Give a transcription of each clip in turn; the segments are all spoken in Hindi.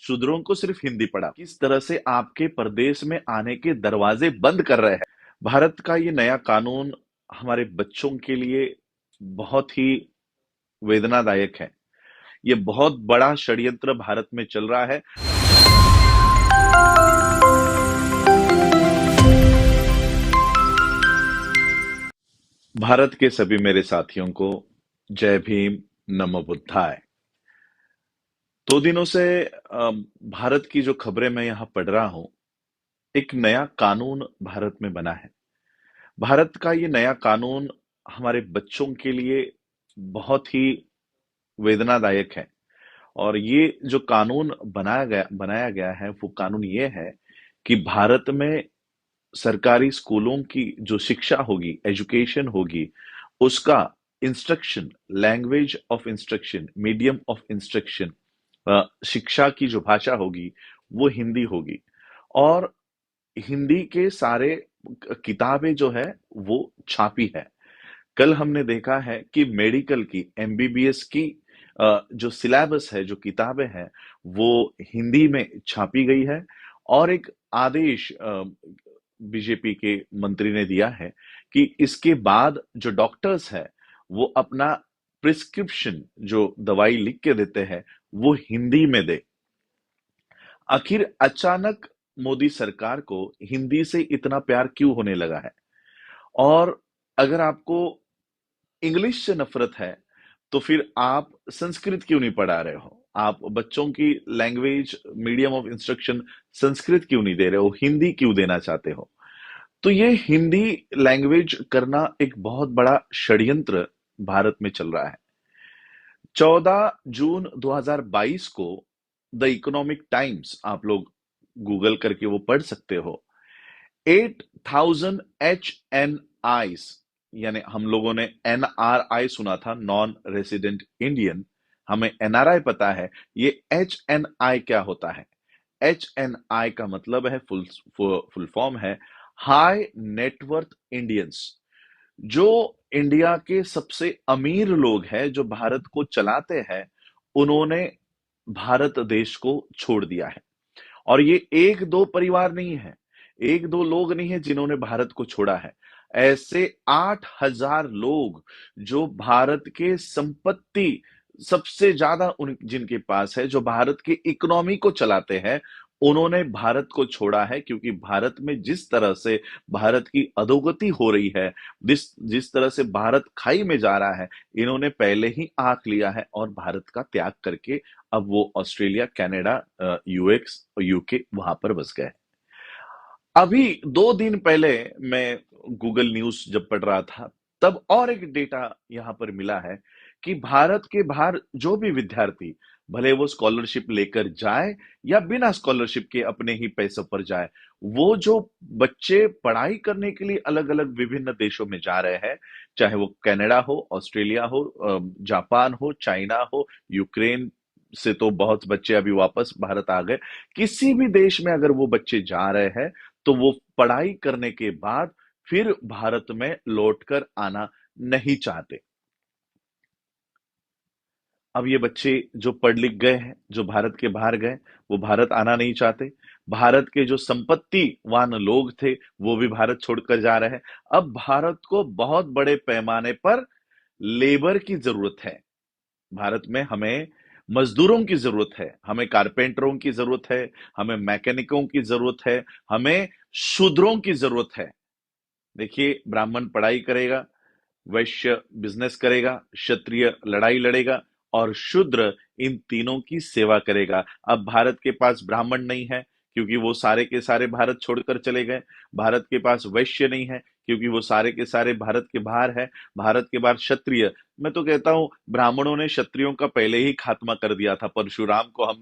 शूद्रों को सिर्फ हिंदी पढ़ा, किस तरह से आपके प्रदेश में आने के दरवाजे बंद कर रहे हैं। भारत का ये नया कानून हमारे बच्चों के लिए बहुत ही वेदनादायक है। ये बहुत बड़ा षड्यंत्र भारत में चल रहा है। भारत के सभी मेरे साथियों को जय भीम, नमो बुद्धाय। 2 दिनों से भारत की जो खबरें मैं यहाँ पढ़ रहा हूँ, एक नया कानून भारत में बना है। भारत का ये नया कानून हमारे बच्चों के लिए बहुत ही वेदनादायक है। और ये जो कानून बनाया गया है, वो कानून ये है कि भारत में सरकारी स्कूलों की जो शिक्षा होगी, एजुकेशन होगी, उसका instruction, language of instruction, medium of instruction, शिक्षा की जो भाषा होगी वो हिंदी होगी। और हिंदी के सारे किताबें जो है वो छापी है। कल हमने देखा है कि मेडिकल की, एमबीबीएस की जो सिलेबस है, जो किताबें हैं, वो हिंदी में छापी गई है। और एक आदेश बीजेपी के मंत्री ने दिया है कि इसके बाद जो डॉक्टर्स है वो अपना प्रिस्क्रिप्शन, जो दवाई लिख के देते हैं, वो हिंदी में दे। आखिर अचानक मोदी सरकार को हिंदी से इतना प्यार क्यों होने लगा है? और अगर आपको इंग्लिश से नफरत है, तो फिर आप संस्कृत क्यों नहीं पढ़ा रहे हो? आप बच्चों की language, medium of instruction Sanskrit क्यों नहीं दे रहे हो? हिंदी क्यों देना चाहते हो? तो ये हिंदी लैंग्वेज करना एक बहुत बड़ा षड्यंत्र भारत में चल रहा है। 14 जून 2022 को द इकोनॉमिक टाइम्स, आप लोग गूगल करके वो पढ़ सकते हो, 8,000 HNIs, यानी हम लोगों ने NRI सुना था, नॉन रेसिडेंट इंडियन, हमें NRI पता है। ये HNI क्या होता है? HNI का मतलब है, फुल फॉर्म है हाई नेटवर्थ इंडियंस। जो इंडिया के सबसे अमीर लोग हैं, जो भारत को चलाते हैं, उन्होंने भारत देश को छोड़ दिया है। और ये एक दो परिवार नहीं है, एक दो लोग नहीं है जिन्होंने भारत को छोड़ा है। ऐसे 8,000 लोग जो भारत के संपत्ति सबसे ज्यादा उन जिनके पास है, जो भारत की इकोनॉमी को चलाते हैं, उन्होंने भारत को छोड़ा है। क्योंकि भारत में जिस तरह से भारत की अधोगति हो रही है, जिस जिस तरह से भारत खाई में जा रहा है, इन्होंने पहले ही आंक लिया है और भारत का त्याग करके अब वो ऑस्ट्रेलिया, कनाडा, यूएक्स और यूके वहां पर बस गए। अभी 2 दिन पहले मैं गूगल न्यूज जब पढ़ रहा था, तब और एक डेटा यहां पर मिला है कि भारत के बाहर जो भी विद्यार्थी, भले वो स्कॉलरशिप लेकर जाए या बिना स्कॉलरशिप के अपने ही पैसों पर जाए, वो जो बच्चे पढ़ाई करने के लिए अलग अलग विभिन्न देशों में जा रहे हैं, चाहे वो कनाडा हो, ऑस्ट्रेलिया हो, जापान हो, चाइना हो, यूक्रेन से तो बहुत बच्चे अभी वापस भारत आ गए। किसी भी देश में अगर वो बच्चे जा रहे हैं, तो वो पढ़ाई करने के बाद फिर भारत में लौटकर आना नहीं चाहते। अब ये बच्चे जो पढ़ लिख गए हैं, जो भारत के बाहर गए, वो भारत आना नहीं चाहते। भारत के जो संपत्तिवान लोग थे, वो भी भारत छोड़कर जा रहे हैं। अब भारत को बहुत बड़े पैमाने पर लेबर की जरूरत है। भारत में हमें मजदूरों की जरूरत है, हमें कारपेंटरों की जरूरत है, हमें मैकेनिकों की जरूरत है, हमें शूद्रों की जरूरत है। देखिए, ब्राह्मण पढ़ाई करेगा, वैश्य बिजनेस करेगा, क्षत्रिय लड़ाई लड़ेगा और शूद्र इन तीनों की सेवा करेगा। अब भारत के पास ब्राह्मण नहीं है, क्योंकि वो सारे के सारे भारत छोड़कर चले गए। भारत के पास वैश्य नहीं है, क्योंकि वो सारे के सारे भारत के बाहर है। भारत के बाहर क्षत्रिय, मैं तो कहता हूं ब्राह्मणों ने क्षत्रियों का पहले ही खात्मा कर दिया था। परशुराम को हम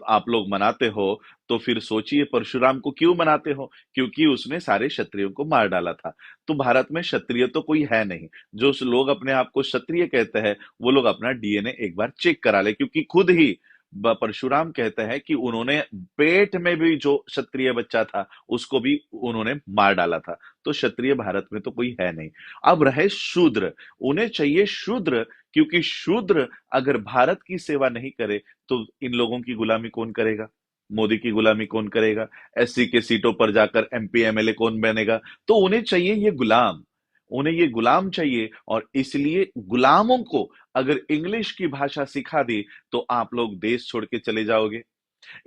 आप लोग मनाते हो, तो फिर सोचिए परशुराम को क्यों मनाते हो? क्योंकि उसने सारे क्षत्रियों को मार डाला था। तो भारत में क्षत्रिय तो कोई है नहीं। जो लोग अपने आप को क्षत्रिय कहते हैं, वो लोग अपना डीएनए एक बार चेक करा ले, क्योंकि खुद ही परशुराम कहते हैं कि उन्होंने पेट में भी जो क्षत्रिय बच्चा था, उसको भी उन्होंने मार डाला था। तो क्षत्रिय भारत में तो कोई है नहीं। अब रहे शूद्र, उन्हें चाहिए शूद्र, क्योंकि शूद्र अगर भारत की सेवा नहीं करे तो इन लोगों की गुलामी कौन करेगा? मोदी की गुलामी कौन करेगा? एससी के सीटों पर जाकर एमपी एमएलए कौन बनेगा? तो उन्हें चाहिए ये गुलाम, उन्हें ये गुलाम चाहिए। और इसलिए गुलामों को अगर इंग्लिश की भाषा सिखा दी तो आप लोग देश छोड़ के चले जाओगे।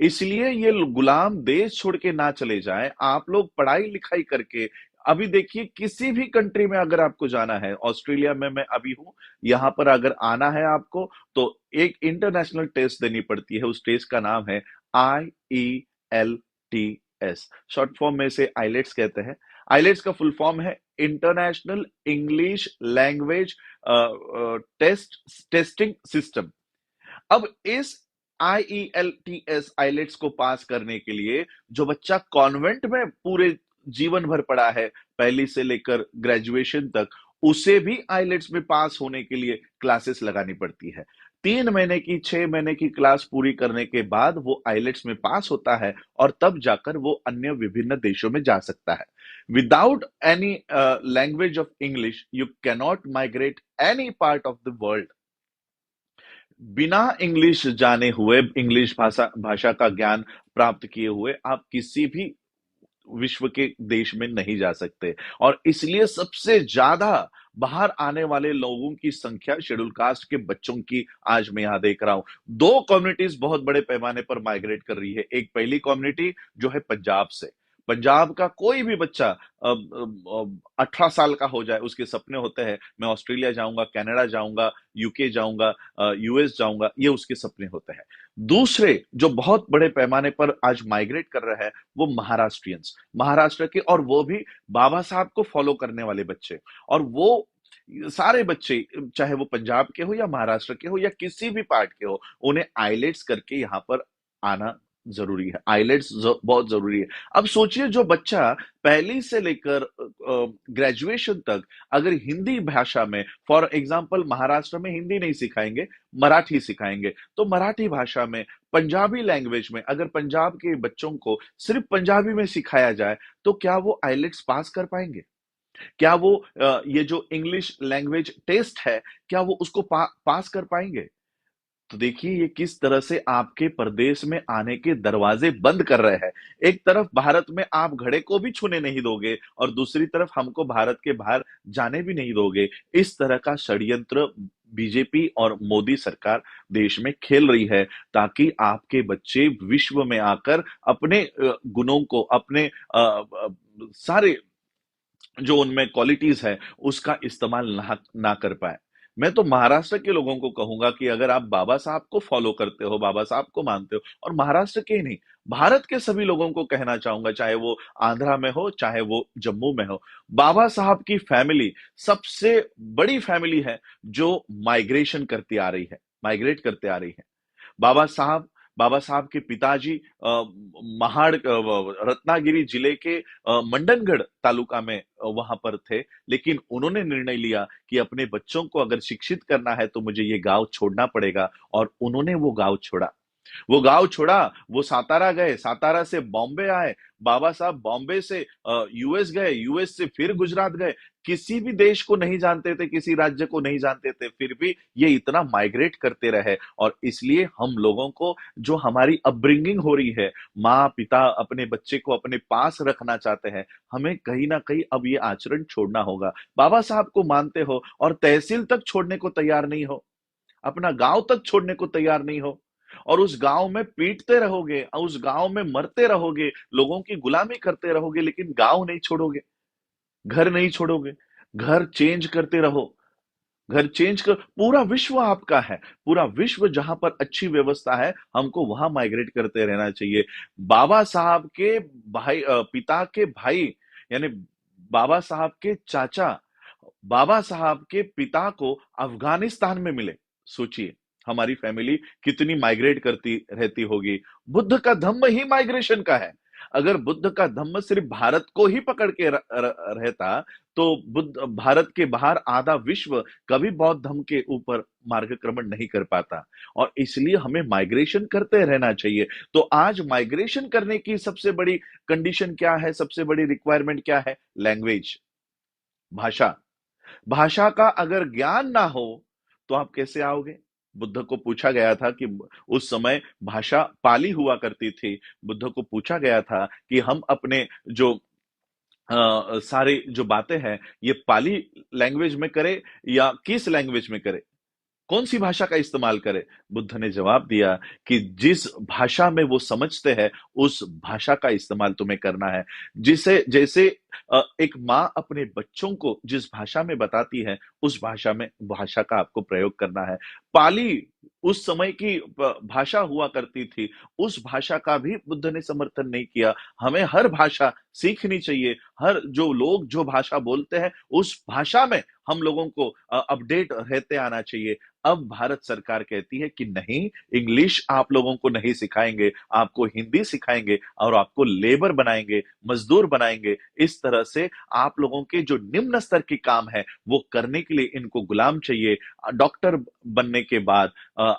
इसलिए ये गुलाम देश छोड़ के ना चले जाएं, आप लोग पढ़ाई लिखाई करके। अभी देखिए किसी भी कंट्री में अगर आपको जाना है, ऑस्ट्रेलिया में मैं अभी हूं, यहां पर अगर आना है आपको तो एक इंटरनेशनल टेस्ट देनी पड़ती है। उस टेस्ट का नाम है IELTS, शॉर्ट फॉर्म में से आइलेट्स कहते हैं। आइलेट्स का फुल फॉर्म है international English language testing system. अब इस IELTS आइलेट्स को पास करने के लिए जो बच्चा कॉन्वेंट में पूरे जीवन भर पढ़ा है, पहली से लेकर ग्रेजुएशन तक, उसे भी आइलेट्स में पास होने के लिए क्लासेस लगानी पड़ती है। 3 महीने की 6 महीने की क्लास पूरी करने के बाद वो आइलेट्स में पास होता है और तब जाकर वो अन्य विभिन्न देशों में जा सकता है। Without any language of English you cannot migrate any part of the world. बिना इंग्लिश जाने हुए, इंग्लिश भाषा भाषा का ज्ञान प्राप्त किए हुए आप किसी भी विश्व के देश में नहीं जा सकते। और इसलिए सबसे ज्यादा बाहर आने वाले लोगों की संख्या शेड्यूल कास्ट के बच्चों की आज मैं यहां देख रहा हूं। दो कम्युनिटीज बहुत बड़े पैमाने पर माइग्रेट कर रही है। एक पहली कम्युनिटी जो है पंजाब से। पंजाब का कोई भी बच्चा 18 साल का हो जाए, उसके सपने होते हैं मैं ऑस्ट्रेलिया जाऊंगा, कनाडा जाऊंगा, यूके जाऊंगा, यूएस जाऊंगा, ये उसके सपने होते हैं। दूसरे जो बहुत बड़े पैमाने पर आज माइग्रेट कर रहे हैं वो महाराष्ट्रियंस, महाराष्ट्र के, और वो भी बाबा साहब को फॉलो करने वाले बच्चे। और वो सारे बच्चे, चाहे वो पंजाब के हो या महाराष्ट्र के हो या किसी भी पार्ट के हो, उन्हें आइलेट्स करके यहाँ पर आना जरूरी है। आइलेट्स बहुत जरूरी है। अब सोचिए जो बच्चा पहली से लेकर ग्रेजुएशन तक अगर हिंदी भाषा में, फॉर एग्जांपल महाराष्ट्र में हिंदी नहीं सिखाएंगे, मराठी सिखाएंगे, तो मराठी भाषा में, पंजाबी लैंग्वेज में अगर पंजाब के बच्चों को सिर्फ पंजाबी में सिखाया जाए तो क्या वो आइलेट्स पास कर पाएंगे? क्या वो ये जो इंग्लिश लैंग्वेज टेस्ट है, क्या वो उसको पास कर पाएंगे? तो देखिए ये किस तरह से आपके प्रदेश में आने के दरवाजे बंद कर रहे हैं। एक तरफ भारत में आप घड़े को भी छूने नहीं दोगे और दूसरी तरफ हमको भारत के बाहर जाने भी नहीं दोगे। इस तरह का षड्यंत्र बीजेपी और मोदी सरकार देश में खेल रही है ताकि आपके बच्चे विश्व में आकर अपने गुणों को, अपने सारे जो उनमें क्वालिटीज है उसका इस्तेमाल ना कर पाए। मैं तो महाराष्ट्र के लोगों को कहूंगा कि अगर आप बाबा साहब को फॉलो करते हो, बाबा साहब को मानते हो, और महाराष्ट्र के ही नहीं, भारत के सभी लोगों को कहना चाहूंगा, चाहे वो आंध्रा में हो चाहे वो जम्मू में हो, बाबा साहब की फैमिली सबसे बड़ी फैमिली है जो माइग्रेशन करती आ रही है, माइग्रेट करते आ रही है। बाबा साहब बाबा साहब के पिताजी महाड़ रत्नागिरी जिले के मंडनगढ़ तालुका में वहां पर थे, लेकिन उन्होंने निर्णय लिया कि अपने बच्चों को अगर शिक्षित करना है तो मुझे ये गांव छोड़ना पड़ेगा, और उन्होंने वो गांव छोड़ा। वो गांव छोड़ा, वो सातारा गए, सातारा से बॉम्बे आए, बाबा साहब बॉम्बे से यूएस गए, यूएस से फिर गुजरात गए। किसी भी देश को नहीं जानते थे, किसी राज्य को नहीं जानते थे, फिर भी ये इतना माइग्रेट करते रहे। और इसलिए हम लोगों को जो हमारी अपब्रिंगिंग हो रही है, माँ पिता अपने बच्चे को अपने पास रखना चाहते हैं, हमें कहीं ना कहीं अब ये आचरण छोड़ना होगा। बाबा साहब को मानते हो और तहसील तक छोड़ने को तैयार नहीं हो, अपना गांव तक छोड़ने को तैयार नहीं हो, और उस गांव में पीटते रहोगे, उस गांव में मरते रहोगे, लोगों की गुलामी करते रहोगे, लेकिन गांव नहीं छोड़ोगे, घर नहीं छोड़ोगे। घर चेंज करते रहो, घर चेंज कर, पूरा विश्व आपका है, पूरा विश्व जहां पर अच्छी व्यवस्था है हमको वहां माइग्रेट करते रहना चाहिए। बाबा साहब के भाई, पिता के भाई, यानी बाबा साहब के चाचा, बाबा साहब के पिता को अफगानिस्तान में मिले। सोचिए हमारी फैमिली कितनी माइग्रेट करती रहती होगी। बुद्ध का धम्म ही माइग्रेशन का है। अगर बुद्ध का धम्म सिर्फ भारत को ही पकड़ के रहता तो बुद्ध भारत के बाहर आधा विश्व कभी बौद्ध धम्म के ऊपर मार्गक्रमण नहीं कर पाता। और इसलिए हमें माइग्रेशन करते रहना चाहिए। तो आज माइग्रेशन करने की सबसे बड़ी कंडीशन क्या है, सबसे बड़ी रिक्वायरमेंट क्या है? लैंग्वेज, भाषा। भाषा का अगर ज्ञान ना हो तो आप कैसे आओगे? बुद्ध को पूछा गया था कि उस समय भाषा पाली हुआ करती थी। बुद्ध को पूछा गया था कि हम अपने जो सारे जो बातें हैं, ये पाली लैंग्वेज में करें या किस लैंग्वेज में करें? कौन सी भाषा का इस्तेमाल करें? बुद्ध ने जवाब दिया कि जिस भाषा में वो समझते हैं, उस भाषा का इस्तेमाल तुम्हें करना है। जिसे जैसे एक माँ अपने बच्चों को जिस भाषा में बताती है, उस भाषा का आपको प्रयोग करना है। पाली उस समय की भाषा हुआ करती थी, उस भाषा का भी बुद्ध ने समर्थन नहीं किया। हमें हर भाषा सीखनी चाहिए, हर जो लोग जो भाषा बोलते हैं, उस भाषा में हम लोगों को अपडेट रहते आना चाहिए। अब भारत सरकार कहती है कि नहीं, इंग्लिश आप लोगों को नहीं सिखाएंगे, आपको हिंदी सिखाएंगे और आपको लेबर बनाएंगे, मजदूर बनाएंगे। इस तरह से आप लोगों के जो निम्न स्तर के काम है, वो करने के लिए इनको गुलाम चाहिए। डॉक्टर बनने के बाद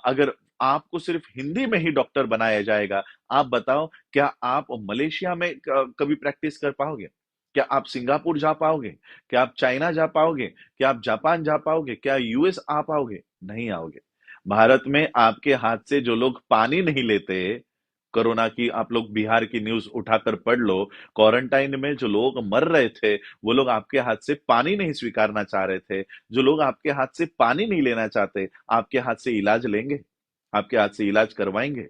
अगर आपको सिर्फ हिंदी में ही डॉक्टर बनाया जाएगा, आप बताओ क्या आप मलेशिया में कभी प्रैक्टिस कर पाओगे? क्या आप सिंगापुर जा पाओगे? क्या आप चाइना जा पाओगे? क्या आप जापान जा पाओगे? क्या यूएस आ पाओगे? नहीं आओगे। भारत में आपके हाथ से जो लोग पानी नहीं लेते, कोरोना की आप लोग बिहार की न्यूज़ उठाकर पढ़ लो, क्वारंटाइन में जो लोग मर रहे थे, वो लोग आपके हाथ से पानी नहीं स्वीकारना चाह रहे थे। जो लोग आपके हाथ से पानी नहीं लेना चाहते, आपके हाथ से इलाज लेंगे? आपके हाथ से इलाज करवाएँगे?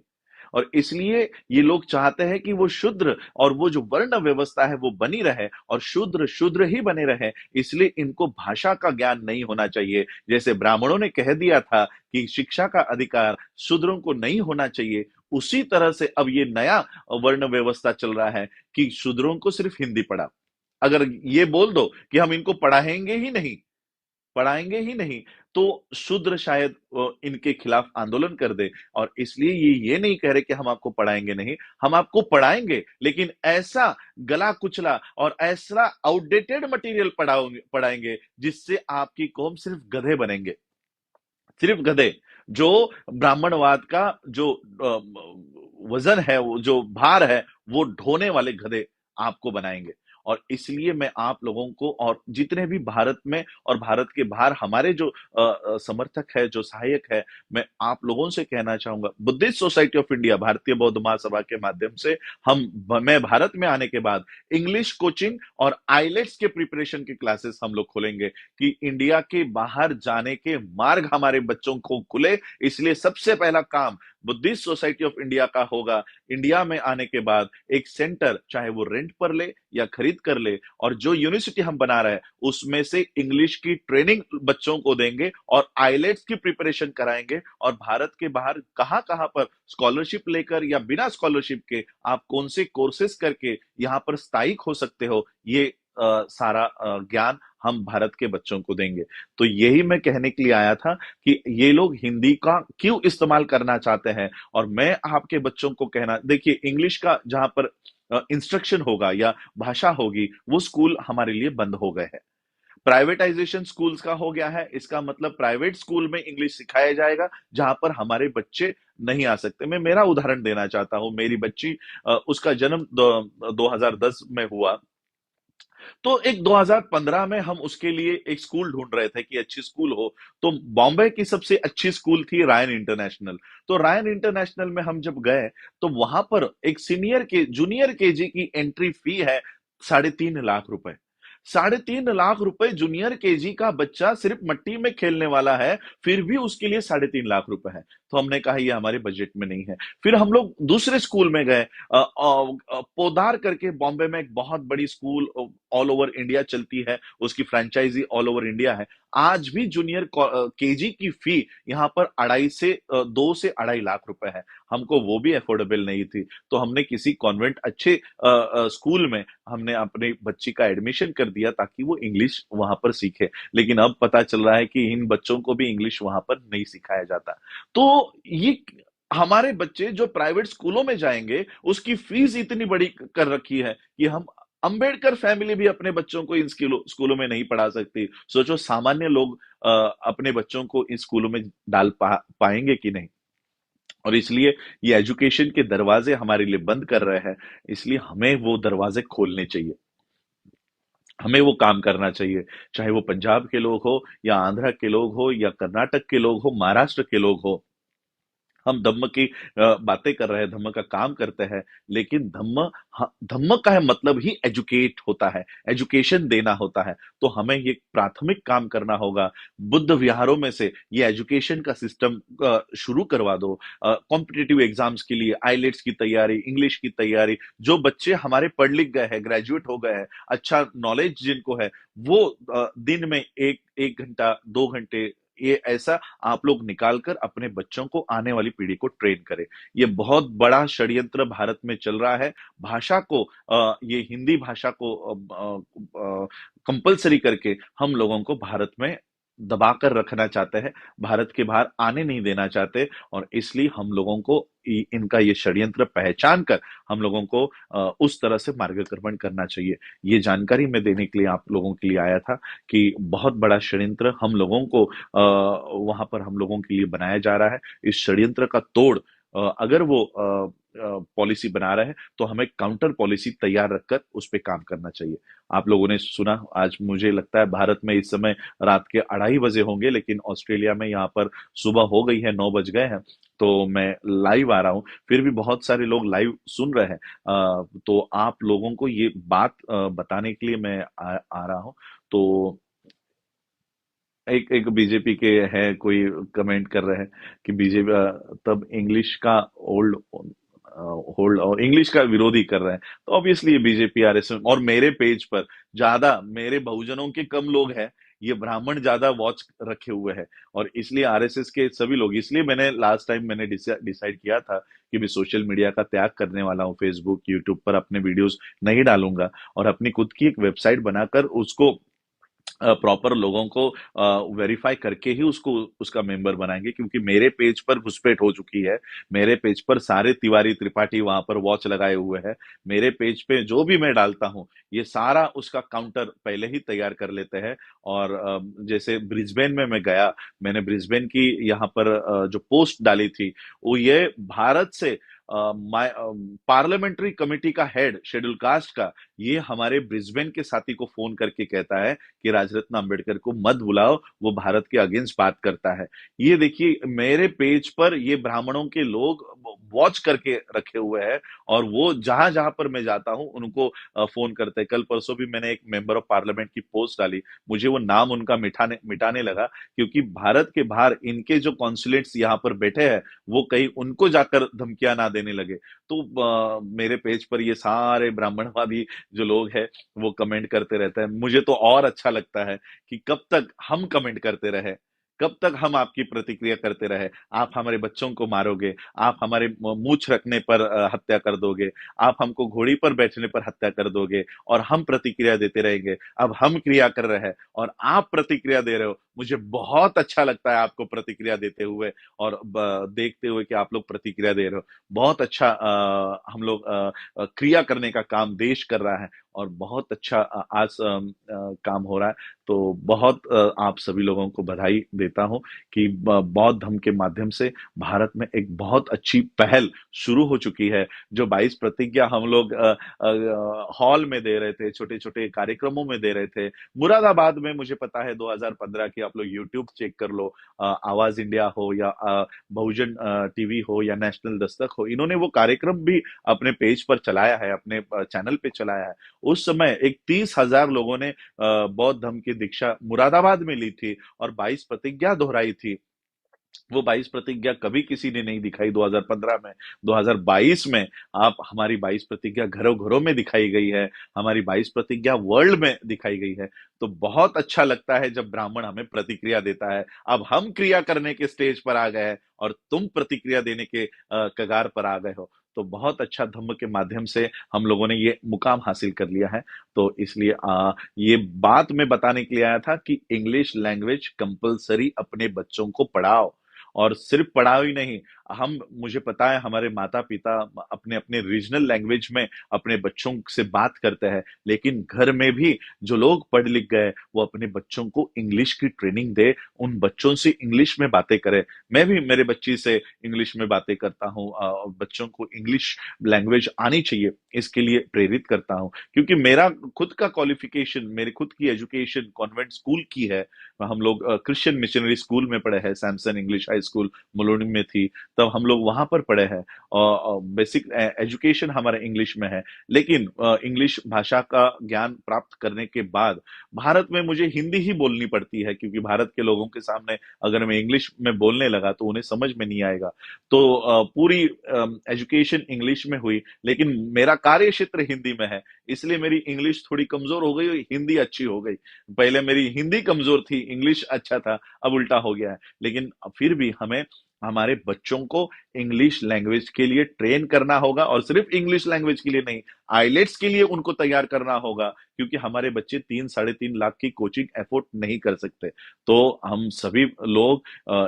और इसलिए ये लोग चाहते हैं कि वो शूद्र और वो जो वर्ण व्यवस्था है वो बनी रहे और शूद्र शूद्र ही बने रहे। इसलिए इनको भाषा का ज्ञान नहीं होना चाहिए। जैसे ब्राह्मणों ने कह दिया था कि शिक्षा का अधिकार शूद्रों को नहीं होना चाहिए, उसी तरह से अब ये नया वर्ण व्यवस्था चल रहा है कि शूद्रों को सिर्फ हिंदी पढ़ाओ। अगर ये बोल दो कि हम इनको पढ़ाएंगे ही नहीं, तो शूद्र शायद इनके खिलाफ आंदोलन कर दे। और इसलिए ये नहीं कह रहे कि हम आपको पढ़ाएंगे नहीं, हम आपको पढ़ाएंगे, लेकिन ऐसा गला कुचला और ऐसा आउटडेटेड मटेरियल पढ़ाएंगे जिससे आपकी कौम सिर्फ गधे बनेंगे, सिर्फ गधे। जो ब्राह्मणवाद का जो वजन है, वो जो भार है, वो ढोने वाले गधे आपको बनाएंगे। और इसलिए मैं आप लोगों को और जितने भी भारत में और भारत के बाहर हमारे जो समर्थक है, जो सहायक है, मैं आप लोगों से कहना चाहूंगा, बुद्धिस्ट सोसाइटी ऑफ इंडिया, भारतीय बौद्ध महासभा के माध्यम से मैं भारत में आने के बाद इंग्लिश कोचिंग और आईलेट्स के प्रिपरेशन की क्लासेस हम लोग खोलेंगे कि इंडिया के बाहर जाने के मार्ग हमारे बच्चों को खुले। इसलिए सबसे पहला काम बुद्धिस्ट सोसाइटी ऑफ इंडिया का होगा, इंडिया में आने के बाद एक सेंटर चाहे वो रेंट पर ले या खरीद कर ले, और जो यूनिवर्सिटी हम बना रहे हैं उसमें से इंग्लिश की ट्रेनिंग बच्चों को देंगे और आईलेट्स की प्रिपरेशन कराएंगे। और भारत के बाहर कहां कहां पर स्कॉलरशिप लेकर या बिना स्कॉलरशिप के आप कौन से कोर्सेज करके यहाँ पर स्थायिक हो सकते हो, ये सारा ज्ञान हम भारत के बच्चों को देंगे। तो यही मैं कहने के लिए आया था कि ये लोग हिंदी का क्यों इस्तेमाल करना चाहते हैं। और मैं आपके बच्चों को कहना, देखिए इंग्लिश का जहां पर इंस्ट्रक्शन होगा या भाषा होगी, वो स्कूल हमारे लिए बंद हो गए हैं। प्राइवेटाइजेशन स्कूल्स का हो गया है, इसका मतलब प्राइवेट स्कूल में इंग्लिश सिखाया जाएगा जहां पर हमारे बच्चे नहीं आ सकते। मैं मेरा उदाहरण देना चाहता हूं, मेरी बच्ची उसका जन्म 2010 में हुआ। तो एक 2015 में हम उसके लिए एक स्कूल ढूंढ रहे थे कि अच्छी स्कूल हो। तो बॉम्बे की सबसे अच्छी स्कूल थी रायन इंटरनेशनल। तो रायन इंटरनेशनल में हम जब गए, तो वहां पर एक जूनियर केजी की एंट्री फी है 3.5 लाख रुपए। 3.5 लाख रुपए जूनियर केजी का बच्चा सिर्फ मट्टी में खेलने वाला है, फिर भी उसके लिए 3.5 लाख रुपए है। तो हमने कहा ये हमारे बजट में नहीं है। फिर हम लोग दूसरे स्कूल में गए, पोदार करके बॉम्बे में एक बहुत बड़ी स्कूल ऑल ओवर इंडिया चलती है, उसकी फ्रेंचाइजी ऑल ओवर इंडिया है। आज भी जूनियर केजी की फी यहाँ पर 2 से 2.5 लाख रुपए है। हमको वो भी अफोर्डेबल नहीं थी, तो हमने किसी कॉन्वेंट अच्छे स्कूल में हमने अपनी बच्ची का एडमिशन कर दिया ताकि वो इंग्लिश वहां पर सीखे। लेकिन अब पता चल रहा है कि इन बच्चों को भी इंग्लिश वहां पर नहीं सिखाया जाता। तो ये हमारे बच्चे जो प्राइवेट स्कूलों में जाएंगे, उसकी फीस इतनी बड़ी कर रखी है कि हम अंबेडकर फैमिली भी अपने बच्चों को इन स्कूलों में नहीं पढ़ा सकती। सोचो सामान्य लोग अपने बच्चों को इन स्कूलों में पाएंगे कि नहीं। और इसलिए ये एजुकेशन के दरवाजे हमारे लिए बंद कर रहे हैं, इसलिए हमें वो दरवाजे खोलने चाहिए। हमें वो काम करना चाहिए, चाहे वो पंजाब के लोग हो या आंध्रा के लोग हो या कर्नाटक के लोग हो, महाराष्ट्र के लोग हो। हम धम्म की बातें कर रहे हैं, धम्म का काम करते हैं, लेकिन धम्म का है मतलब ही एजुकेट होता है, एजुकेशन देना होता है। तो हमें ये प्राथमिक काम करना होगा। बुद्ध विहारों में से ये एजुकेशन का सिस्टम शुरू करवा दो। कॉम्पिटिटिव एग्जाम्स के लिए आईलेट्स की तैयारी, इंग्लिश की तैयारी, जो बच्चे हमारे पढ़ लिख गए हैं, ग्रेजुएट हो गए हैं, अच्छा नॉलेज जिनको है, वो दिन में एक एक घंटा 2 घंटे ये ऐसा आप लोग निकाल कर अपने बच्चों को, आने वाली पीढ़ी को ट्रेन करें। ये बहुत बड़ा षड्यंत्र भारत में चल रहा है। भाषा को ये हिंदी भाषा को कंपलसरी करके हम लोगों को भारत में दबा कर रखना चाहते हैं, भारत के बाहर आने नहीं देना चाहते। और इसलिए हम लोगों को इनका ये षड्यंत्र पहचान कर हम लोगों को उस तरह से मार्गक्रमण करना चाहिए। ये जानकारी मैं देने के लिए आप लोगों के लिए आया था कि बहुत बड़ा षड्यंत्र हम लोगों को वहां पर हम लोगों के लिए बनाया जा रहा है। इस षड्यंत्र का तोड़ अगर वो पॉलिसी बना रहे हैं तो हमें काउंटर पॉलिसी तैयार रखकर उस पर काम करना चाहिए। आप लोगों ने सुना, आज मुझे लगता है भारत में इस समय रात के 2:30 बजे होंगे, लेकिन ऑस्ट्रेलिया में यहाँ पर सुबह हो गई है, 9 बज गए हैं। तो मैं लाइव आ रहा हूँ, फिर भी बहुत सारे लोग लाइव सुन रहे हैं। तो आप लोगों को ये बात बताने के लिए मैं आ रहा हूँ। तो एक एक बीजेपी के हैं, कोई कमेंट कर रहे हैं कि बीजेपी तब इंग्लिश का ओल्ड होल्ड और इंग्लिश का विरोधी कर रहे हैं। तो ऑब्वियसली ये बीजेपी आरएसएस, और मेरे पेज पर ज्यादा मेरे बहुजनों के कम लोग हैं, ये ब्राह्मण ज्यादा वॉच रखे हुए हैं। और इसलिए आरएसएस के सभी लोग, इसलिए मैंने लास्ट टाइम मैंने डिसाइड किया था कि मैं सोशल मीडिया का त्याग करने वाला हूँ, फेसबुक यूट्यूब पर अपने वीडियोस नहीं डालूंगा और अपनी खुद की एक वेबसाइट बनाकर उसको प्रॉपर लोगों को वेरीफाई करके ही उसको उसका मेंबर बनाएंगे। क्योंकि मेरे पेज पर घुसपैठ हो चुकी है, मेरे पेज पर सारे तिवारी त्रिपाठी वहां पर वॉच लगाए हुए हैं। मेरे पेज पे जो भी मैं डालता हूँ ये सारा उसका काउंटर पहले ही तैयार कर लेते हैं। और जैसे ब्रिस्बेन में मैं गया, मैंने ब्रिस्बेन की यहाँ पर जो पोस्ट डाली थी, वो ये भारत से पार्लियामेंट्री कमेटी का हेड शेड्यूल कास्ट का, ये हमारे ब्रिस्बेन के साथी को फोन करके कहता है कि राजरत्न अंबेडकर को मत बुलाओ, वो भारत के अगेंस्ट बात करता है। ये देखिए मेरे पेज पर ये ब्राह्मणों के लोग वॉच करके रखे हुए हैं, और वो जहां जहां पर मैं जाता हूं उनको फोन करते हैं। कल परसों भी मैंने एक मेंबर ऑफ पार्लियामेंट की पोस्ट डाली, मुझे वो नाम उनका मिटाने मिटाने लगा, क्योंकि भारत के बाहर इनके जो कॉन्सुलेट्स यहाँ पर बैठे हैं, वो कहीं उनको जाकर धमकियां ना देने लगे। तो मेरे पेज पर ये सारे ब्राह्मणवादी जो लोग हैं वो कमेंट करते रहते हैं। मुझे तो और अच्छा लगता है कि कब तक हम कमेंट करते रहे, कब तक हम आपकी प्रतिक्रिया करते रहे। आप हमारे बच्चों को मारोगे, आप हमारे मूछ रखने पर हत्या कर दोगे, आप हमको घोड़ी पर बैठने पर हत्या कर दोगे, और हम प्रतिक्रिया देते रहेंगे। अब हम क्रिया कर रहे हैं और आप प्रतिक्रिया दे रहे हो। मुझे बहुत अच्छा लगता है आपको प्रतिक्रिया देते हुए और देखते हुए कि आप लोग प्रतिक्रिया दे रहे हो। बहुत अच्छा हम लोग क्रिया करने का काम देश कर रहा है, और बहुत अच्छा आज काम हो रहा है। तो बहुत आप सभी लोगों को बधाई देता हूं कि बौद्ध धर्म के माध्यम से भारत में एक बहुत अच्छी पहल शुरू हो चुकी है। जो 22 प्रतिज्ञा हम लोग हॉल में दे रहे थे, छोटे छोटे कार्यक्रमों में दे रहे थे। मुरादाबाद में मुझे पता है 2015 की, आप लोग यूट्यूब चेक कर लो, आवाज इंडिया हो या बहुजन टीवी हो या नेशनल दस्तक हो, इन्होंने वो कार्यक्रम भी अपने पेज पर चलाया है, अपने चैनल पे चलाया है। उस समय एक 30,000 लोगों ने बौद्ध धर्म की दीक्षा मुरादाबाद में ली थी और 22 प्रतिज्ञा दोहराई थी। वो 22 प्रतिज्ञा कभी किसी ने नहीं दिखाई 2015 में। 2022 में आप हमारी 22 प्रतिज्ञा घरों घरों में दिखाई गई है, हमारी 22 प्रतिज्ञा वर्ल्ड में दिखाई गई है। तो बहुत अच्छा लगता है जब ब्राह्मण हमें प्रतिक्रिया देता है। अब हम क्रिया करने के स्टेज पर आ गए हैं और तुम प्रतिक्रिया देने के कगार पर आ गए हो। तो बहुत अच्छा, धम्म के माध्यम से हम लोगों ने ये मुकाम हासिल कर लिया है। तो इसलिए ये बात मैं बताने के लिए आया था कि इंग्लिश लैंग्वेज कंपलसरी अपने बच्चों को पढ़ाओ, और सिर्फ पढ़ाओ ही नहीं, हम मुझे पता है हमारे माता पिता अपने अपने रीजनल लैंग्वेज में अपने बच्चों से बात करते हैं, लेकिन घर में भी जो लोग पढ़ लिख गए वो अपने बच्चों को इंग्लिश की ट्रेनिंग दे, उन बच्चों से इंग्लिश में बातें करे। मैं भी मेरे बच्ची से इंग्लिश में बातें करता हूँ, बच्चों को इंग्लिश लैंग्वेज आनी चाहिए इसके लिए प्रेरित करता हूँ, क्योंकि मेरा खुद का क्वालिफिकेशन, मेरी खुद की एजुकेशन कॉन्वेंट स्कूल की है। हम लोग क्रिश्चियन मिशनरी स्कूल में पढ़े हैं, सैमसन इंग्लिश हाई स्कूल मुलोनी में थी, तब हम लोग वहां पर पढ़े हैं और बेसिक एजुकेशन हमारा इंग्लिश में है। लेकिन इंग्लिश भाषा का ज्ञान प्राप्त करने के बाद भारत में मुझे हिंदी ही बोलनी पड़ती है, क्योंकि भारत के लोगों के सामने अगर मैं इंग्लिश में बोलने लगा तो उन्हें समझ में नहीं आएगा। तो पूरी एजुकेशन इंग्लिश में हुई, लेकिन मेरा कार्य क्षेत्र हिंदी में है, इसलिए मेरी इंग्लिश थोड़ी कमजोर हो गई और हिंदी अच्छी हो गई। पहले मेरी हिंदी कमजोर थी, इंग्लिश अच्छा था, अब उल्टा हो गया है। लेकिन फिर भी हमें हमारे बच्चों को इंग्लिश लैंग्वेज के लिए ट्रेन करना होगा, और सिर्फ इंग्लिश लैंग्वेज के लिए नहीं, आइलेट्स के लिए उनको तैयार करना होगा, क्योंकि हमारे बच्चे 3 साढ़े 3 लाख की कोचिंग एफोर्ड नहीं कर सकते। तो हम सभी लोग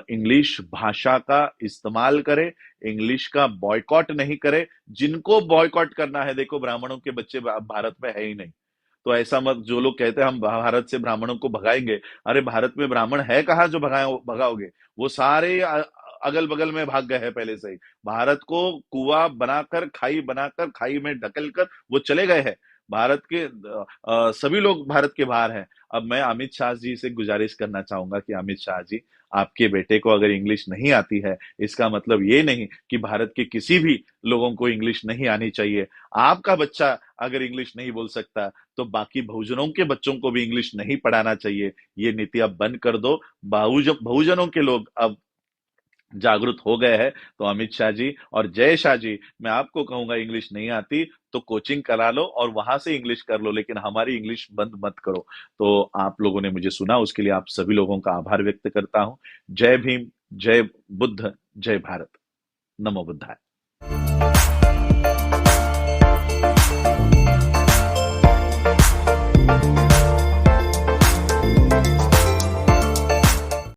इंग्लिश भाषा का इस्तेमाल करें, इंग्लिश का बॉयकॉट नहीं करें। जिनको बॉयकॉट करना है, देखो ब्राह्मणों के बच्चे भारत में है ही नहीं, तो ऐसा मत, जो लोग कहते हैं हम भारत से ब्राह्मणों को भगाएंगे, अरे भारत में ब्राह्मण है कहाँ जो भगाओगे? वो सारे अगल बगल में भाग गए हैं पहले से ही। भारत को कुआं बनाकर, खाई बनाकर, खाई में ढकल कर वो चले गए हैं। भारत के सभी लोग भारत के बाहर हैं। अब मैं अमित शाह जी से गुजारिश करना चाहूंगा कि अमित शाह जी, आपके बेटे को अगर इंग्लिश नहीं आती है, इसका मतलब ये नहीं कि भारत के किसी भी लोगों को इंग्लिश नहीं आनी चाहिए। आपका बच्चा अगर इंग्लिश नहीं बोल सकता, तो बाकी बहुजनों के बच्चों को भी इंग्लिश नहीं पढ़ाना चाहिए। ये नीति अब बंद कर दो। बहुजनों के लोग अब जागरूक हो गए हैं। तो अमित शाह जी और जय शाह जी, मैं आपको कहूंगा, इंग्लिश नहीं आती तो कोचिंग करा लो और वहां से इंग्लिश कर लो, लेकिन हमारी इंग्लिश बंद मत करो। तो आप लोगों ने मुझे सुना, उसके लिए आप सभी लोगों का आभार व्यक्त करता हूं। जय भीम, जय बुद्ध, जय भारत। नमो बुद्धाय।